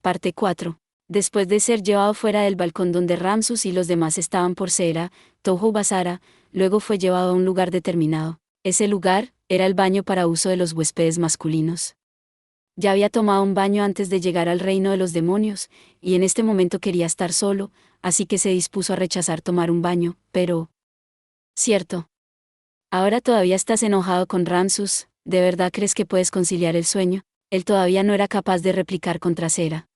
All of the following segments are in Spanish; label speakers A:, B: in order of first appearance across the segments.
A: Parte 4. Después de ser llevado fuera del balcón donde Ramsus y los demás estaban por Seera, Touhou Basara, luego fue llevado a un lugar determinado. Ese lugar era el baño para uso de los huéspedes masculinos. Ya había tomado un baño antes de llegar al reino de los demonios, y en este momento quería estar solo, así que se dispuso a rechazar tomar un baño, pero... Cierto. Ahora todavía estás enojado con Ramsus, ¿de verdad crees que puedes conciliar el sueño? Él todavía no era capaz de replicar contra Seera.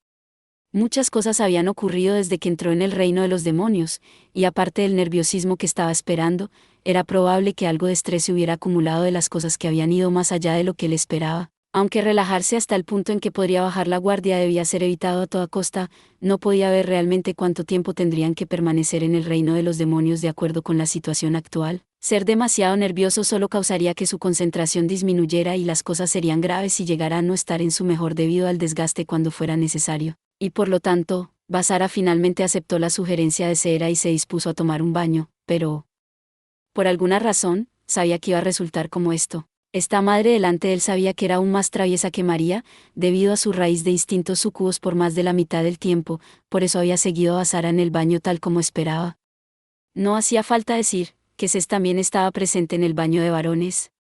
A: Muchas cosas habían ocurrido desde que entró en el reino de los demonios, y aparte del nerviosismo que estaba esperando, era probable que algo de estrés se hubiera acumulado de las cosas que habían ido más allá de lo que él esperaba. Aunque relajarse hasta el punto en que podría bajar la guardia debía ser evitado a toda costa, no podía ver realmente cuánto tiempo tendrían que permanecer en el reino de los demonios de acuerdo con la situación actual. Ser demasiado nervioso solo causaría que su concentración disminuyera y las cosas serían graves si llegara a no estar en su mejor debido al desgaste cuando fuera necesario. Y por lo tanto, Basara finalmente aceptó la sugerencia de Seera y se dispuso a tomar un baño, pero... por alguna razón, sabía que iba a resultar como esto. Esta madre delante de él sabía que era aún más traviesa que María, debido a su raíz de instintos súcubos por más de la mitad del tiempo, por eso había seguido a Basara en el baño tal como esperaba. No hacía falta decir que Cés también estaba presente en el baño de varones.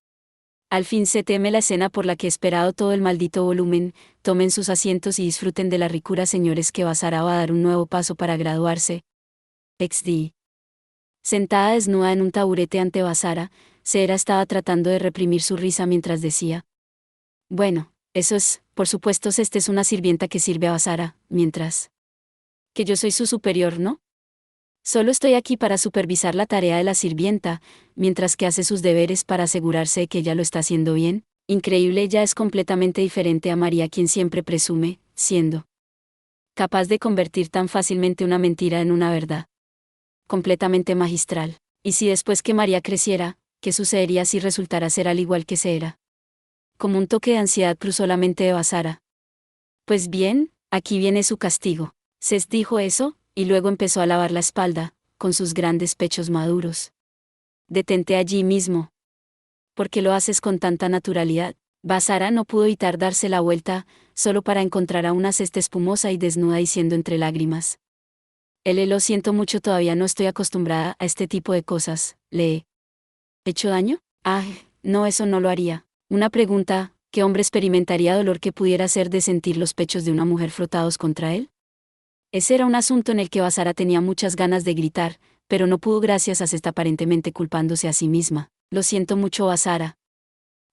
A: Al fin se teme la escena por la que he esperado todo el maldito volumen. Tomen sus asientos y disfruten de la ricura, señores, que Basara va a dar un nuevo paso para graduarse. XD. Sentada desnuda en un taburete ante Basara, Seera estaba tratando de reprimir su risa mientras decía: bueno, eso es, por supuesto, esta es una sirvienta que sirve a Basara, mientras que yo soy su superior, ¿no? Solo estoy aquí para supervisar la tarea de la sirvienta, mientras que hace sus deberes para asegurarse de que ella lo está haciendo bien. Increíble, ella es completamente diferente a María, quien siempre presume, siendo capaz de convertir tan fácilmente una mentira en una verdad. Completamente magistral. ¿Y si después que María creciera, qué sucedería si resultara ser al igual que Seera? Como un toque de ansiedad cruzó la mente de Basara. Pues bien, aquí viene su castigo. Cés dijo eso, y luego empezó a lavar la espalda, con sus grandes pechos maduros. Detente allí mismo. ¿Por qué lo haces con tanta naturalidad? Basara no pudo evitar darse la vuelta, solo para encontrar a una cesta espumosa y desnuda diciendo entre lágrimas: lo siento mucho, todavía no estoy acostumbrada a este tipo de cosas. ¿Le he hecho daño? Ay, no, eso no lo haría. Una pregunta: ¿qué hombre experimentaría dolor que pudiera ser de sentir los pechos de una mujer frotados contra él? Ese era un asunto en el que Basara tenía muchas ganas de gritar, pero no pudo gracias a Cesta aparentemente culpándose a sí misma. Lo siento mucho, Basara.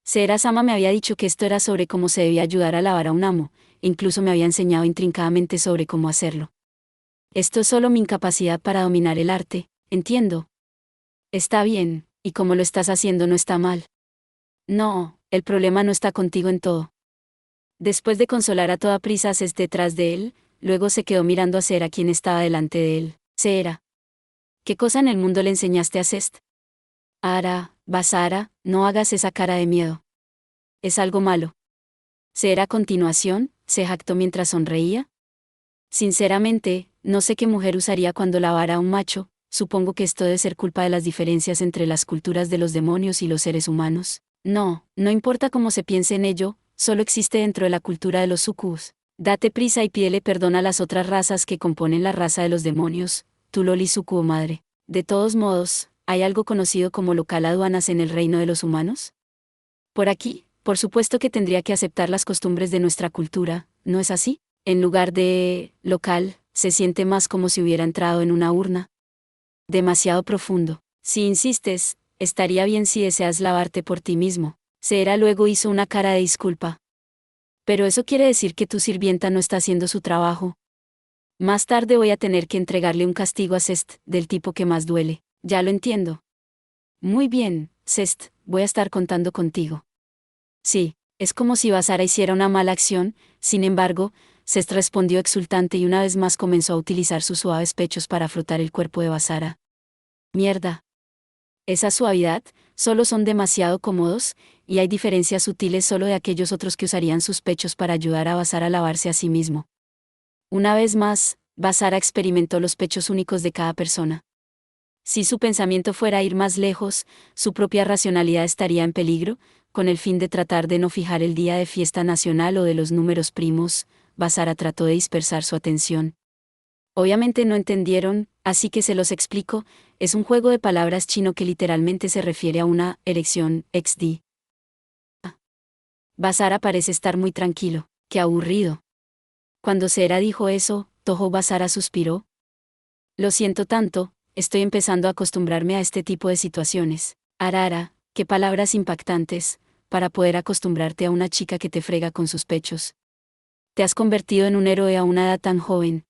A: Seera-sama me había dicho que esto era sobre cómo se debía ayudar a lavar a un amo, e incluso me había enseñado intrincadamente sobre cómo hacerlo. Esto es solo mi incapacidad para dominar el arte, entiendo. Está bien, y como lo estás haciendo no está mal. No, el problema no está contigo en todo. Después de consolar a toda prisa a Cés detrás de él, luego se quedó mirando a Seera, quien estaba delante de él. Seera, ¿qué cosa en el mundo le enseñaste a Cest? Ara, Basara, no hagas esa cara de miedo. Es algo malo. Seera a continuación, se jactó mientras sonreía. Sinceramente, no sé qué mujer usaría cuando lavara a un macho. Supongo que esto debe ser culpa de las diferencias entre las culturas de los demonios y los seres humanos. No, no importa cómo se piense en ello, solo existe dentro de la cultura de los sucubus. Date prisa y pídele perdón a las otras razas que componen la raza de los demonios, tu Loli sucubo madre. De todos modos, ¿hay algo conocido como local aduanas en el reino de los humanos? Por aquí, por supuesto que tendría que aceptar las costumbres de nuestra cultura, ¿no es así? En lugar de local, se siente más como si hubiera entrado en una urna. Demasiado profundo. Si insistes, estaría bien si deseas lavarte por ti mismo. Seera luego hizo una cara de disculpa. Pero eso quiere decir que tu sirvienta no está haciendo su trabajo. Más tarde voy a tener que entregarle un castigo a Cest, del tipo que más duele. Ya lo entiendo. Muy bien, Cest, voy a estar contando contigo. Sí, es como si Basara hiciera una mala acción. Sin embargo, Cest respondió exultante y una vez más comenzó a utilizar sus suaves pechos para frotar el cuerpo de Basara. Mierda. Esa suavidad, solo son demasiado cómodos, y hay diferencias sutiles solo de aquellos otros que usarían sus pechos para ayudar a Basara a lavarse a sí mismo. Una vez más, Basara experimentó los pechos únicos de cada persona. Si su pensamiento fuera a ir más lejos, su propia racionalidad estaría en peligro, con el fin de tratar de no fijar el día de fiesta nacional o de los números primos, Basara trató de dispersar su atención. Obviamente no entendieron, así que se los explico, es un juego de palabras chino que literalmente se refiere a una erección, XD. Basara parece estar muy tranquilo, qué aburrido. Cuando Sera dijo eso, Toho Basara suspiró. Lo siento tanto, estoy empezando a acostumbrarme a este tipo de situaciones. Arara, qué palabras impactantes, para poder acostumbrarte a una chica que te frega con sus pechos. Te has convertido en un héroe a una edad tan joven.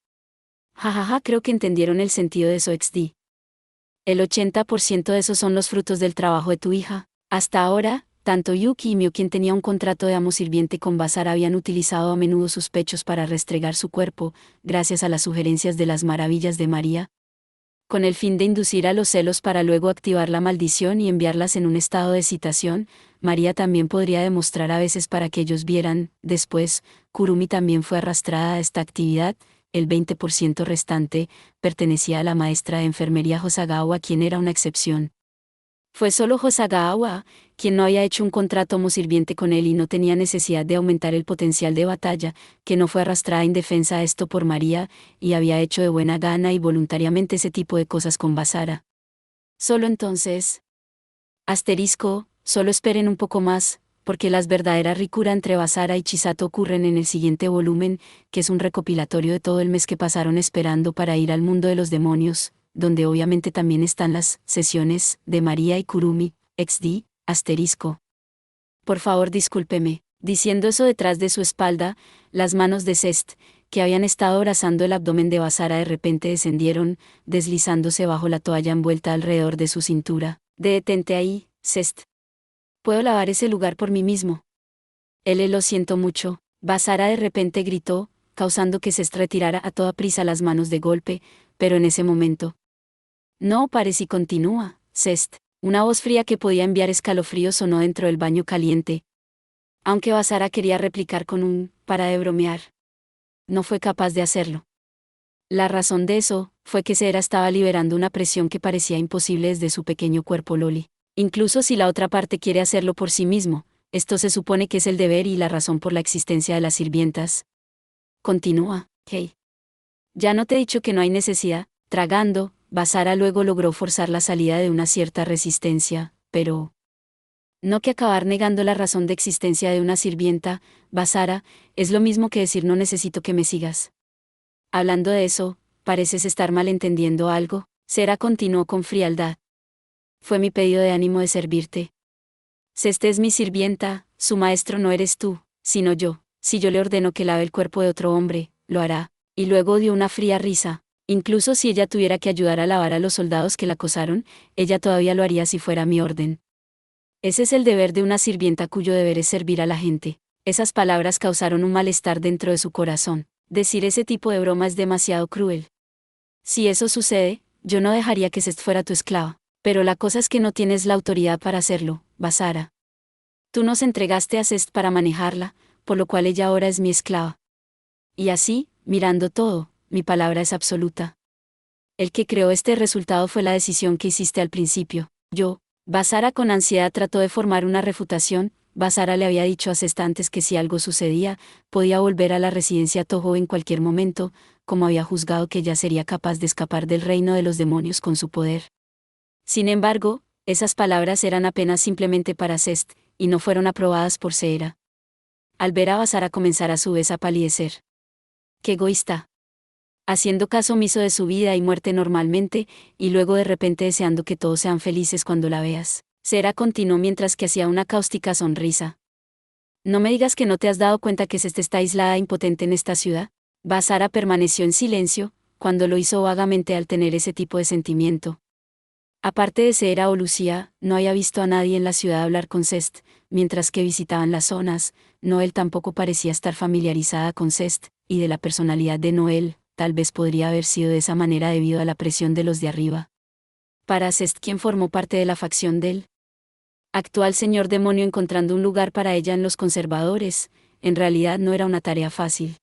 A: Jajaja, creo que entendieron el sentido de eso XD. El 80% de esos son los frutos del trabajo de tu hija. Hasta ahora, tanto Yuki y Mio, quien tenía un contrato de amo sirviente con Basara, habían utilizado a menudo sus pechos para restregar su cuerpo, gracias a las sugerencias de las maravillas de María, con el fin de inducir a los celos para luego activar la maldición y enviarlas en un estado de excitación. María también podría demostrar a veces para que ellos vieran. Después, Kurumi también fue arrastrada a esta actividad. El 20% restante pertenecía a la maestra de enfermería Hosagawa, quien era una excepción. Fue solo Hosagawa, quien no había hecho un contrato como sirviente con él y no tenía necesidad de aumentar el potencial de batalla, que no fue arrastrada indefensa a esto por María, y había hecho de buena gana y voluntariamente ese tipo de cosas con Basara. Solo entonces. Solo esperen un poco más, porque las verdaderas ricura entre Basara y Chisato ocurren en el siguiente volumen, que es un recopilatorio de todo el mes que pasaron esperando para ir al mundo de los demonios, donde obviamente también están las sesiones de María y Kurumi, XD, Por favor discúlpeme. Diciendo eso detrás de su espalda, las manos de Cest, que habían estado abrazando el abdomen de Basara, de repente descendieron, deslizándose bajo la toalla envuelta alrededor de su cintura. Detente ahí, Cest. Puedo lavar ese lugar por mí mismo. Lo siento mucho. Basara de repente gritó, causando que Cest retirara a toda prisa las manos de golpe, pero en ese momento. No pares y continúa, Cest. Una voz fría que podía enviar escalofríos sonó dentro del baño caliente. Aunque Basara quería replicar con un para de bromear, no fue capaz de hacerlo. La razón de eso fue que Sera estaba liberando una presión que parecía imposible desde su pequeño cuerpo loli. Incluso si la otra parte quiere hacerlo por sí mismo, esto se supone que es el deber y la razón por la existencia de las sirvientas. Continúa, hey. Ya no te he dicho que no hay necesidad. Tragando, Basara luego logró forzar la salida de una cierta resistencia, pero no que acabar negando la razón de existencia de una sirvienta, Basara, es lo mismo que decir no necesito que me sigas. Hablando de eso, pareces estar malentendiendo algo. Sera continuó con frialdad. Fue mi pedido de ánimo de servirte. Ceste es mi sirvienta, su maestro no eres tú, sino yo. Si yo le ordeno que lave el cuerpo de otro hombre, lo hará. Y luego dio una fría risa. Incluso si ella tuviera que ayudar a lavar a los soldados que la acosaron, ella todavía lo haría si fuera mi orden. Ese es el deber de una sirvienta cuyo deber es servir a la gente. Esas palabras causaron un malestar dentro de su corazón. Decir ese tipo de broma es demasiado cruel. Si eso sucede, yo no dejaría que Cest fuera tu esclava. Pero la cosa es que no tienes la autoridad para hacerlo, Basara. Tú nos entregaste a Cest para manejarla, por lo cual ella ahora es mi esclava. Y así, mirando todo, mi palabra es absoluta. El que creó este resultado fue la decisión que hiciste al principio. Yo. Basara con ansiedad trató de formar una refutación. Basara le había dicho a Cest antes que si algo sucedía, podía volver a la residencia Toho en cualquier momento, como había juzgado que ella sería capaz de escapar del reino de los demonios con su poder. Sin embargo, esas palabras eran apenas simplemente para Cest, y no fueron aprobadas por Seera. Al ver a Basara comenzar a su vez a palidecer. ¡Qué egoísta! Haciendo caso omiso de su vida y muerte normalmente, y luego de repente deseando que todos sean felices cuando la veas. Sera continuó mientras que hacía una cáustica sonrisa. No me digas que no te has dado cuenta que Cest está aislada e impotente en esta ciudad. Basara permaneció en silencio, cuando lo hizo vagamente al tener ese tipo de sentimiento. Aparte de Sera o Lucía, no había visto a nadie en la ciudad hablar con Cest, mientras que visitaban las zonas. Noel tampoco parecía estar familiarizada con Cest, y de la personalidad de Noel, tal vez podría haber sido de esa manera debido a la presión de los de arriba. Para Cest, quien formó parte de la facción del actual señor demonio, encontrando un lugar para ella en los conservadores, en realidad no era una tarea fácil.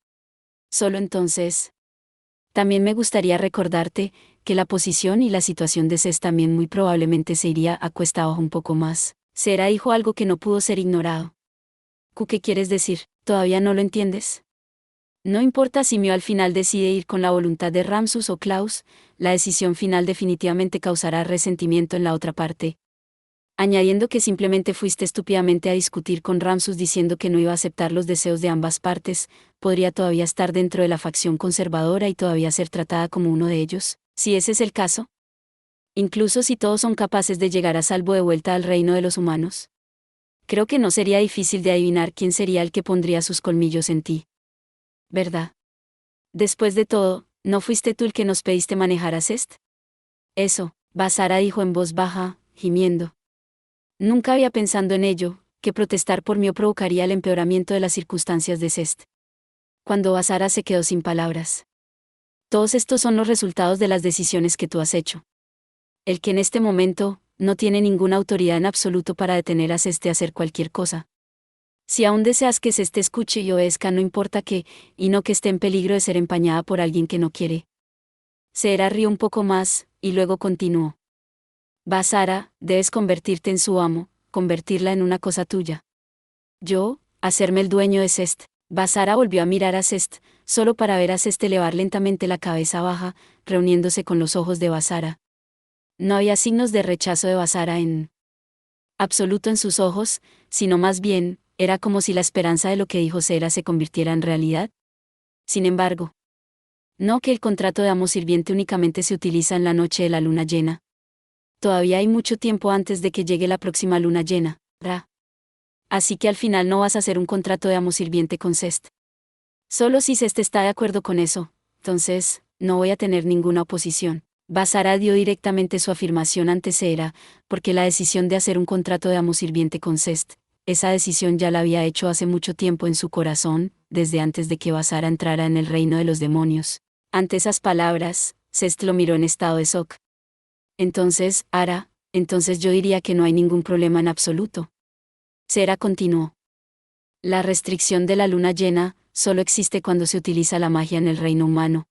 A: Solo entonces. También me gustaría recordarte que la posición y la situación de Cest también muy probablemente se iría a cuesta abajo un poco más. Sera dijo algo que no pudo ser ignorado. ¿Qué quieres decir? ¿Todavía no lo entiendes? No importa si Mio al final decide ir con la voluntad de Ramsus o Klaus, la decisión final definitivamente causará resentimiento en la otra parte. Añadiendo que simplemente fuiste estúpidamente a discutir con Ramsus diciendo que no iba a aceptar los deseos de ambas partes, podría todavía estar dentro de la facción conservadora y todavía ser tratada como uno de ellos, si ese es el caso. Incluso si todos son capaces de llegar a salvo de vuelta al reino de los humanos. Creo que no sería difícil de adivinar quién sería el que pondría sus colmillos en ti. ¿Verdad? Después de todo, ¿no fuiste tú el que nos pediste manejar a Cest? Eso, Basara dijo en voz baja, gimiendo. Nunca había pensado en ello, que protestar por mí provocaría el empeoramiento de las circunstancias de Cest. Cuando Basara se quedó sin palabras. Todos estos son los resultados de las decisiones que tú has hecho. El que en este momento, no tiene ninguna autoridad en absoluto para detener a Cest de hacer cualquier cosa. Si aún deseas que Cest te escuche y obedezca, no importa que, y no que esté en peligro de ser empañada por alguien que no quiere. Seera rió un poco más, y luego continuó. Basara, debes convertirte en su amo, convertirla en una cosa tuya. Yo, hacerme el dueño de Cest. Basara volvió a mirar a Cest, solo para ver a Cest elevar lentamente la cabeza baja, reuniéndose con los ojos de Basara. No había signos de rechazo de Basara en absoluto en sus ojos, sino más bien, era como si la esperanza de lo que dijo Sera se convirtiera en realidad. Sin embargo, no que el contrato de amo sirviente únicamente se utiliza en la noche de la luna llena. Todavía hay mucho tiempo antes de que llegue la próxima luna llena, Ra. Así que al final no vas a hacer un contrato de amo sirviente con Cest. Solo si Cest está de acuerdo con eso, entonces, no voy a tener ninguna oposición. Basara dio directamente su afirmación ante Sera, porque la decisión de hacer un contrato de amo sirviente con Cest, esa decisión ya la había hecho hace mucho tiempo en su corazón, desde antes de que Basara entrara en el reino de los demonios. Ante esas palabras, Cest lo miró en estado de shock. Entonces, Ara, entonces yo diría que no hay ningún problema en absoluto. Sera continuó. La restricción de la luna llena solo existe cuando se utiliza la magia en el reino humano.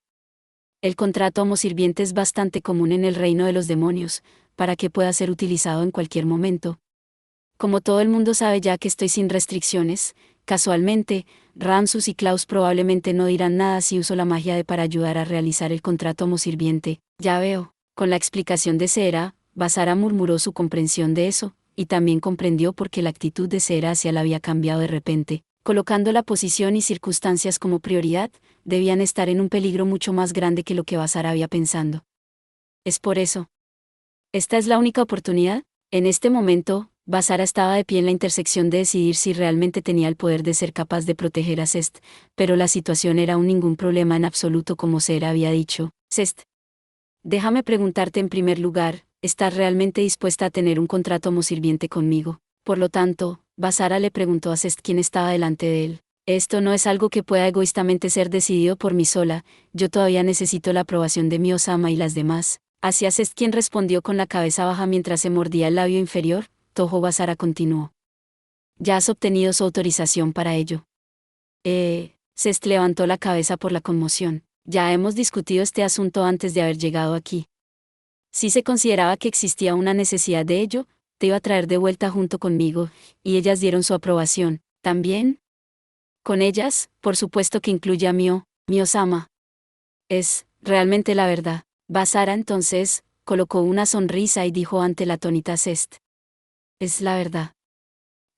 A: El contrato amo sirviente es bastante común en el reino de los demonios, para que pueda ser utilizado en cualquier momento. Como todo el mundo sabe ya que estoy sin restricciones, casualmente, Ramsus y Klaus probablemente no dirán nada si uso la magia para ayudar a realizar el contrato amo sirviente. Ya veo. Con la explicación de Sera, Basara murmuró su comprensión de eso, y también comprendió por qué la actitud de Sera hacia él había cambiado de repente. Colocando la posición y circunstancias como prioridad, debían estar en un peligro mucho más grande que lo que Basara había pensado. Es por eso. ¿Esta es la única oportunidad? En este momento, Basara estaba de pie en la intersección de decidir si realmente tenía el poder de ser capaz de proteger a Cest, pero la situación era aún ningún problema en absoluto como Sera había dicho. Cest. Déjame preguntarte en primer lugar, ¿estás realmente dispuesta a tener un contrato como sirviente conmigo? Por lo tanto, Basara le preguntó a Cest quién estaba delante de él. Esto no es algo que pueda egoístamente ser decidido por mí sola, yo todavía necesito la aprobación de mi Osama y las demás. Hacia Cest quien respondió con la cabeza baja mientras se mordía el labio inferior, Toho Basara continuó. Ya has obtenido su autorización para ello. Cest levantó la cabeza por la conmoción. Ya hemos discutido este asunto antes de haber llegado aquí. Si se consideraba que existía una necesidad de ello, te iba a traer de vuelta junto conmigo, y ellas dieron su aprobación. ¿También? Con ellas, por supuesto que incluye a mi Osama. Es, realmente la verdad. Basara entonces, colocó una sonrisa y dijo ante la atónita Cest. Es la verdad.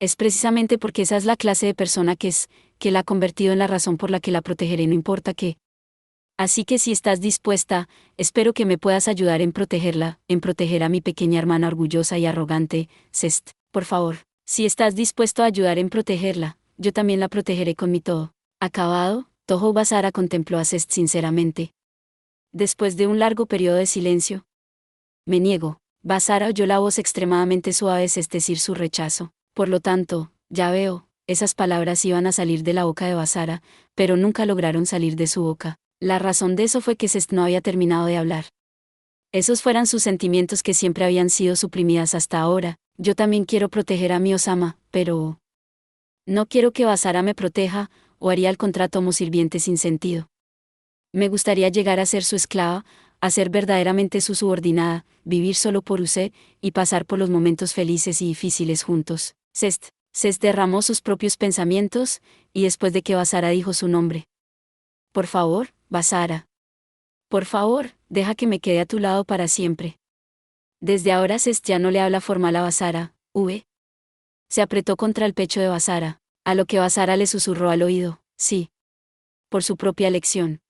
A: Es precisamente porque esa es la clase de persona que la ha convertido en la razón por la que la protegeré, no importa qué. Así que si estás dispuesta, espero que me puedas ayudar en protegerla, en proteger a mi pequeña hermana orgullosa y arrogante, Cest, por favor. Si estás dispuesto a ayudar en protegerla, yo también la protegeré con mi todo. Acabado, Toho Basara contempló a Cest sinceramente. Después de un largo periodo de silencio. Me niego. Basara oyó la voz extremadamente suave, es decir, su rechazo. Por lo tanto, ya veo, esas palabras iban a salir de la boca de Basara, pero nunca lograron salir de su boca. La razón de eso fue que Cest no había terminado de hablar. Esos fueran sus sentimientos que siempre habían sido suprimidas hasta ahora. Yo también quiero proteger a mi Osama, pero no quiero que Basara me proteja, o haría el contrato como sirviente sin sentido. Me gustaría llegar a ser su esclava, a ser verdaderamente su subordinada, vivir solo por usted, y pasar por los momentos felices y difíciles juntos. Cest derramó sus propios pensamientos, y después de que Basara dijo su nombre, Por favor, Basara. Por favor, deja que me quede a tu lado para siempre. Desde ahora Zest ya no le habla formal a Basara, ¿v? Se apretó contra el pecho de Basara, a lo que Basara le susurró al oído, sí. Por su propia elección.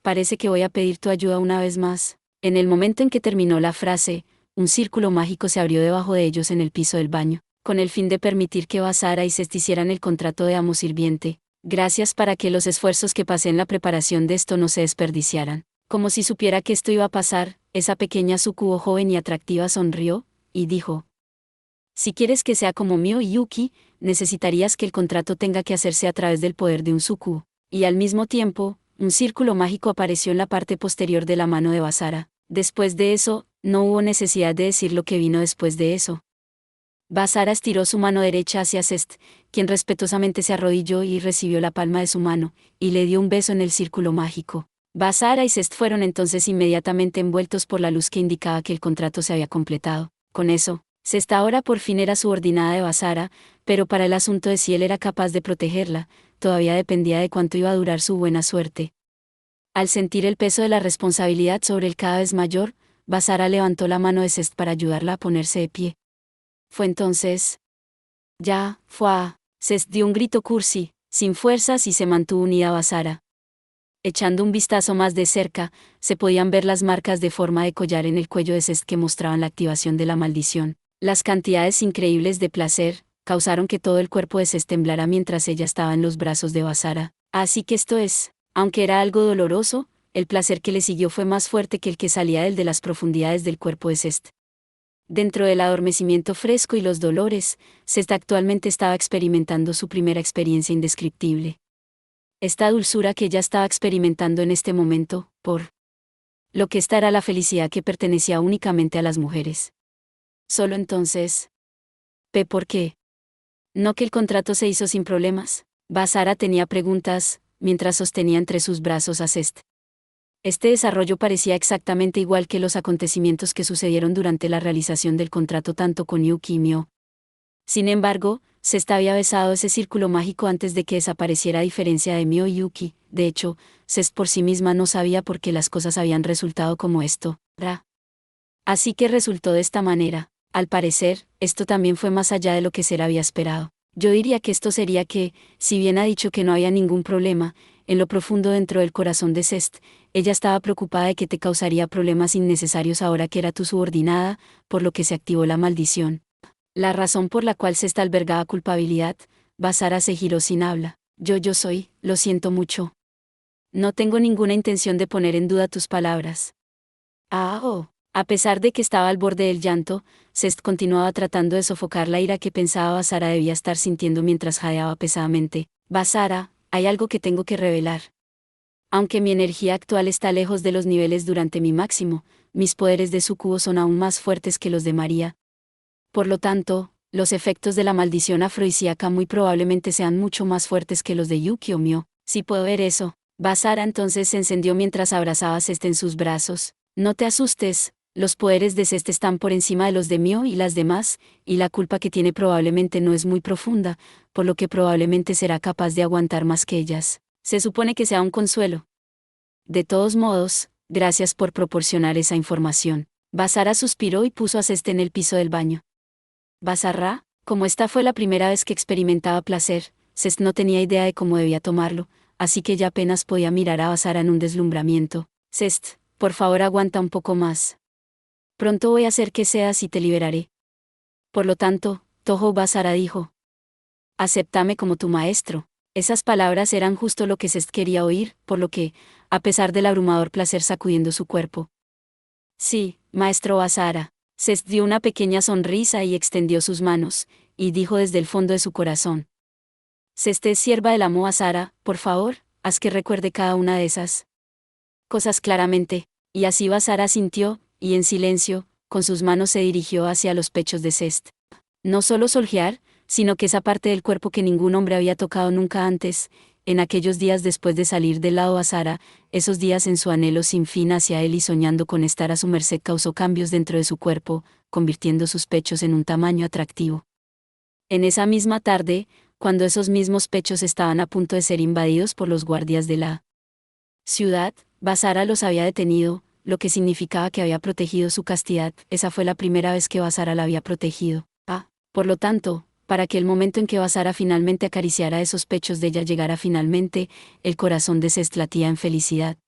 A: Parece que voy a pedir tu ayuda una vez más. En el momento en que terminó la frase, un círculo mágico se abrió debajo de ellos en el piso del baño, con el fin de permitir que Basara y Zest hicieran el contrato de amo-sirviente. Gracias para que los esfuerzos que pasé en la preparación de esto no se desperdiciaran. Como si supiera que esto iba a pasar, esa pequeña sucubo joven y atractiva sonrió, y dijo: si quieres que sea como Mio y Yuki, necesitarías que el contrato tenga que hacerse a través del poder de un sukubo. Y al mismo tiempo, un círculo mágico apareció en la parte posterior de la mano de Basara. Después de eso, no hubo necesidad de decir lo que vino después de eso. Basara estiró su mano derecha hacia Zest, quien respetuosamente se arrodilló y recibió la palma de su mano, y le dio un beso en el círculo mágico. Basara y Zest fueron entonces inmediatamente envueltos por la luz que indicaba que el contrato se había completado. Con eso, Zest ahora por fin era subordinada de Basara, pero para el asunto de si él era capaz de protegerla, todavía dependía de cuánto iba a durar su buena suerte. Al sentir el peso de la responsabilidad sobre él cada vez mayor, Basara levantó la mano de Zest para ayudarla a ponerse de pie. Fue entonces. Zest dio un grito cursi, sin fuerzas, y se mantuvo unida a Basara. Echando un vistazo más de cerca, se podían ver las marcas de forma de collar en el cuello de Zest que mostraban la activación de la maldición. Las cantidades increíbles de placer causaron que todo el cuerpo de Zest temblara mientras ella estaba en los brazos de Basara. Así que esto es, aunque era algo doloroso, el placer que le siguió fue más fuerte que el que salía de las profundidades del cuerpo de Zest. Dentro del adormecimiento fresco y los dolores, Zest actualmente estaba experimentando su primera experiencia indescriptible. Esta dulzura que ella estaba experimentando en este momento, por lo que esta era la felicidad que pertenecía únicamente a las mujeres. Solo entonces. ¿Por qué? ¿No que el contrato se hizo sin problemas? Basara tenía preguntas, mientras sostenía entre sus brazos a Zest. Este desarrollo parecía exactamente igual que los acontecimientos que sucedieron durante la realización del contrato tanto con Yuki y Mio. Sin embargo, Zest había besado ese círculo mágico antes de que desapareciera, a diferencia de Mio y Yuki. De hecho, Zest por sí misma no sabía por qué las cosas habían resultado como esto. Así que resultó de esta manera. Al parecer, esto también fue más allá de lo que Zera había esperado. Yo diría que esto sería que, si bien ha dicho que no había ningún problema, en lo profundo dentro del corazón de Zest, ella estaba preocupada de que te causaría problemas innecesarios ahora que era tu subordinada, por lo que se activó la maldición. La razón por la cual Zest albergaba culpabilidad. Basara se giró sin habla. Yo soy, lo siento mucho. No tengo ninguna intención de poner en duda tus palabras. A pesar de que estaba al borde del llanto, Zest continuaba tratando de sofocar la ira que pensaba Basara debía estar sintiendo mientras jadeaba pesadamente. Basara, hay algo que tengo que revelar. Aunque mi energía actual está lejos de los niveles durante mi máximo, mis poderes de sucubo son aún más fuertes que los de María. Por lo tanto, los efectos de la maldición afrodisíaca muy probablemente sean mucho más fuertes que los de Yuki o Mio. Si puedo ver eso. Basara entonces se encendió mientras abrazaba a Zest en sus brazos. No te asustes. Los poderes de Zest están por encima de los de Mio y las demás, y la culpa que tiene probablemente no es muy profunda, por lo que probablemente será capaz de aguantar más que ellas. Se supone que sea un consuelo. De todos modos, gracias por proporcionar esa información. Basara suspiró y puso a Zest en el piso del baño. Basara, como esta fue la primera vez que experimentaba placer, Zest no tenía idea de cómo debía tomarlo, así que ya apenas podía mirar a Basara en un deslumbramiento. Zest, por favor aguanta un poco más. Pronto voy a hacer que seas y te liberaré. Por lo tanto, Toho Basara dijo. Acéptame como tu maestro. Esas palabras eran justo lo que Zest quería oír, por lo que, a pesar del abrumador placer sacudiendo su cuerpo. Sí, maestro Basara. Zest dio una pequeña sonrisa y extendió sus manos, y dijo desde el fondo de su corazón. Zest es sierva del amo Basara, por favor, haz que recuerde cada una de esas cosas claramente. Y así Basara sintió, y en silencio, con sus manos se dirigió hacia los pechos de Zest. No solo soljear, sino que esa parte del cuerpo que ningún hombre había tocado nunca antes, en aquellos días después de salir del lado Basara, esos días en su anhelo sin fin hacia él y soñando con estar a su merced causó cambios dentro de su cuerpo, convirtiendo sus pechos en un tamaño atractivo. En esa misma tarde, cuando esos mismos pechos estaban a punto de ser invadidos por los guardias de la ciudad, Basara los había detenido, lo que significaba que había protegido su castidad. Esa fue la primera vez que Basara la había protegido. Por lo tanto, para que el momento en que Basara finalmente acariciara esos pechos de ella llegara finalmente, el corazón de Sest latía en felicidad.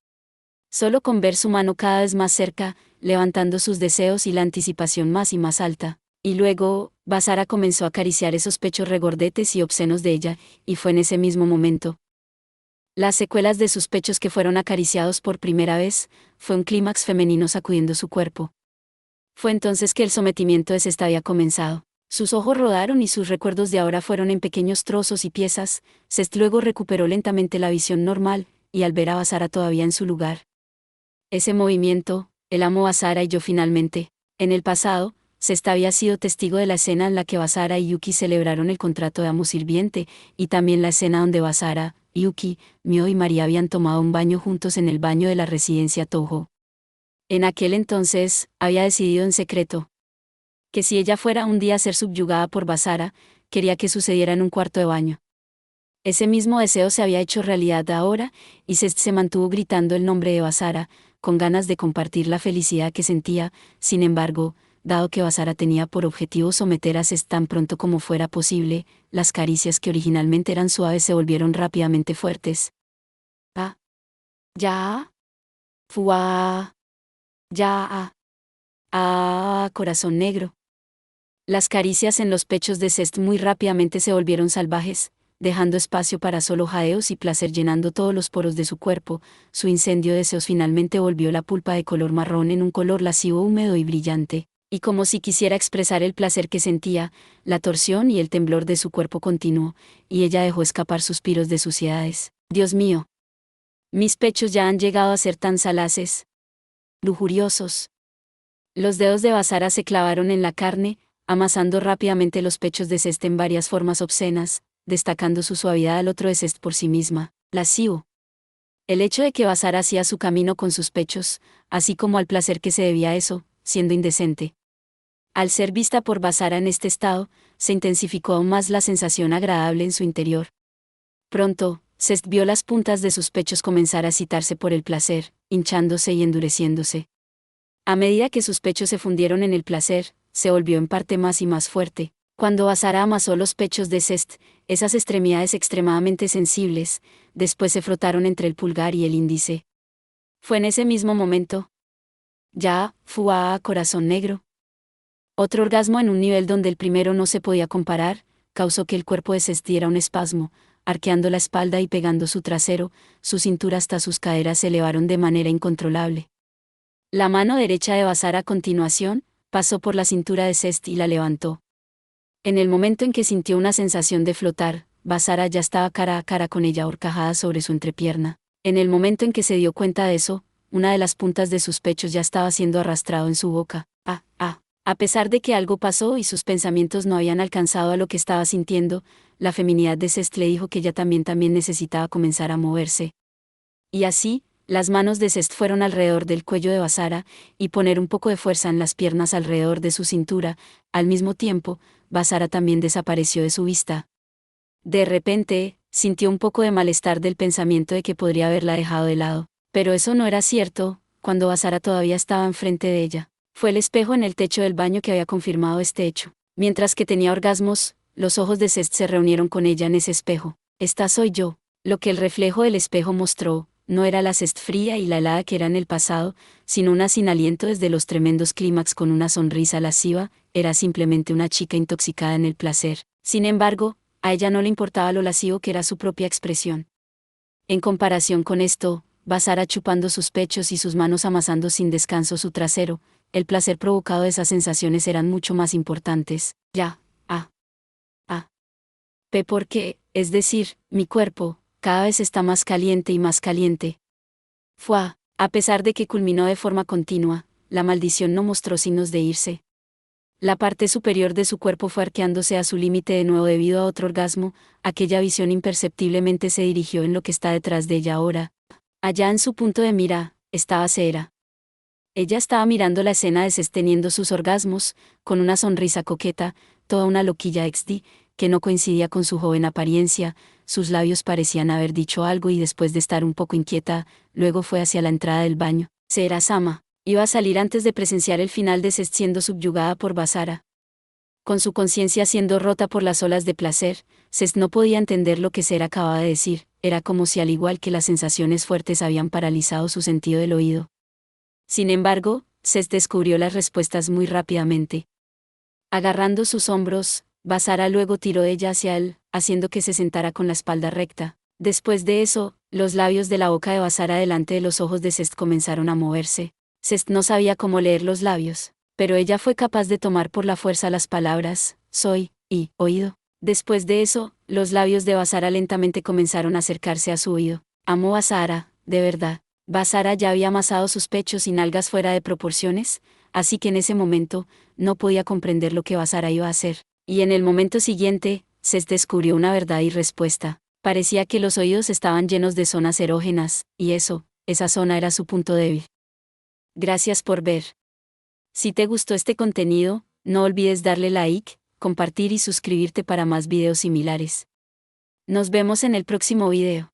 A: Solo con ver su mano cada vez más cerca, levantando sus deseos y la anticipación más y más alta. Y luego, Basara comenzó a acariciar esos pechos regordetes y obscenos de ella, y fue en ese mismo momento. Las secuelas de sus pechos que fueron acariciados por primera vez, fue un clímax femenino sacudiendo su cuerpo. Fue entonces que el sometimiento de Sest había comenzado. Sus ojos rodaron y sus recuerdos de ahora fueron en pequeños trozos y piezas. Sest luego recuperó lentamente la visión normal, y al ver a Basara todavía en su lugar. Ese movimiento, el amo Basara y yo finalmente. En el pasado, Sest había sido testigo de la escena en la que Basara y Yuki celebraron el contrato de amo-sirviente, y también la escena donde Basara, Yuki, Mio y María habían tomado un baño juntos en el baño de la residencia Toho. En aquel entonces, había decidido en secreto que si ella fuera un día a ser subyugada por Basara, quería que sucediera en un cuarto de baño. Ese mismo deseo se había hecho realidad ahora, y Sest se mantuvo gritando el nombre de Basara, con ganas de compartir la felicidad que sentía. Sin embargo, dado que Basara tenía por objetivo someter a Sest tan pronto como fuera posible, las caricias que originalmente eran suaves se volvieron rápidamente fuertes. Ya. Fuá. Ya. Corazón negro. Las caricias en los pechos de Sest muy rápidamente se volvieron salvajes, dejando espacio para solo jadeos y placer llenando todos los poros de su cuerpo. Su incendio de deseos finalmente volvió la pulpa de color marrón en un color lascivo húmedo y brillante, y como si quisiera expresar el placer que sentía, la torsión y el temblor de su cuerpo continuó, y ella dejó escapar suspiros de suciedades. Dios mío. Mis pechos ya han llegado a ser tan salaces. Lujuriosos. Los dedos de Basara se clavaron en la carne, amasando rápidamente los pechos de Sest en varias formas obscenas, destacando su suavidad al otro de Sest por sí misma, lascivo. El hecho de que Basara hacía su camino con sus pechos, así como al placer que se debía a eso, siendo indecente. Al ser vista por Basara en este estado, se intensificó aún más la sensación agradable en su interior. Pronto, Sest vio las puntas de sus pechos comenzar a excitarse por el placer, hinchándose y endureciéndose. A medida que sus pechos se fundieron en el placer, se volvió en parte más y más fuerte. Cuando Basara amasó los pechos de Sest, esas extremidades extremadamente sensibles, después se frotaron entre el pulgar y el índice. Fue en ese mismo momento. Ya, fuá, corazón negro. Otro orgasmo en un nivel donde el primero no se podía comparar, causó que el cuerpo de Sest diera un espasmo, arqueando la espalda y pegando su trasero, su cintura hasta sus caderas se elevaron de manera incontrolable. La mano derecha de Basara a continuación, pasó por la cintura de Sest y la levantó. En el momento en que sintió una sensación de flotar, Basara ya estaba cara a cara con ella ahorcajada sobre su entrepierna. En el momento en que se dio cuenta de eso, una de las puntas de sus pechos ya estaba siendo arrastrado en su boca. A pesar de que algo pasó y sus pensamientos no habían alcanzado a lo que estaba sintiendo, la feminidad de Sest le dijo que ella también necesitaba comenzar a moverse. Y así, las manos de Sest fueron alrededor del cuello de Basara, y poner un poco de fuerza en las piernas alrededor de su cintura. Al mismo tiempo, Basara también desapareció de su vista. De repente, sintió un poco de malestar del pensamiento de que podría haberla dejado de lado. Pero eso no era cierto, cuando Basara todavía estaba enfrente de ella. Fue el espejo en el techo del baño que había confirmado este hecho. Mientras que tenía orgasmos, los ojos de Sest se reunieron con ella en ese espejo. Esta soy yo. Lo que el reflejo del espejo mostró, no era la Sest fría y la helada que era en el pasado, sino una sin aliento desde los tremendos clímax con una sonrisa lasciva, era simplemente una chica intoxicada en el placer. Sin embargo, a ella no le importaba lo lascivo que era su propia expresión. En comparación con esto, Basara chupando sus pechos y sus manos amasando sin descanso su trasero, el placer provocado de esas sensaciones eran mucho más importantes. Porque, es decir, mi cuerpo, cada vez está más caliente y más caliente. A pesar de que culminó de forma continua, la maldición no mostró signos de irse. La parte superior de su cuerpo fue arqueándose a su límite de nuevo debido a otro orgasmo, aquella visión imperceptiblemente se dirigió en lo que está detrás de ella ahora. Allá en su punto de mira, estaba Seera. Ella estaba mirando la escena de Sest teniendo sus orgasmos, con una sonrisa coqueta, toda una loquilla XD, que no coincidía con su joven apariencia, sus labios parecían haber dicho algo y después de estar un poco inquieta, luego fue hacia la entrada del baño. Será Sama. Iba a salir antes de presenciar el final de Cest siendo subyugada por Basara. Con su conciencia siendo rota por las olas de placer, Cest no podía entender lo que Ser acababa de decir, era como si al igual que las sensaciones fuertes habían paralizado su sentido del oído. Sin embargo, Cest descubrió las respuestas muy rápidamente. Agarrando sus hombros, Basara luego tiró ella hacia él, haciendo que se sentara con la espalda recta. Después de eso, los labios de la boca de Basara delante de los ojos de Cest comenzaron a moverse. Cest no sabía cómo leer los labios, pero ella fue capaz de tomar por la fuerza las palabras, soy, y, oído. Después de eso, los labios de Basara lentamente comenzaron a acercarse a su oído. Amó Basara, de verdad. Basara ya había amasado sus pechos y nalgas fuera de proporciones, así que en ese momento, no podía comprender lo que Basara iba a hacer. Y en el momento siguiente, Cest descubrió una verdad y respuesta. Parecía que los oídos estaban llenos de zonas erógenas, y esa zona era su punto débil. Gracias por ver. Si te gustó este contenido, no olvides darle like, compartir y suscribirte para más videos similares. Nos vemos en el próximo video.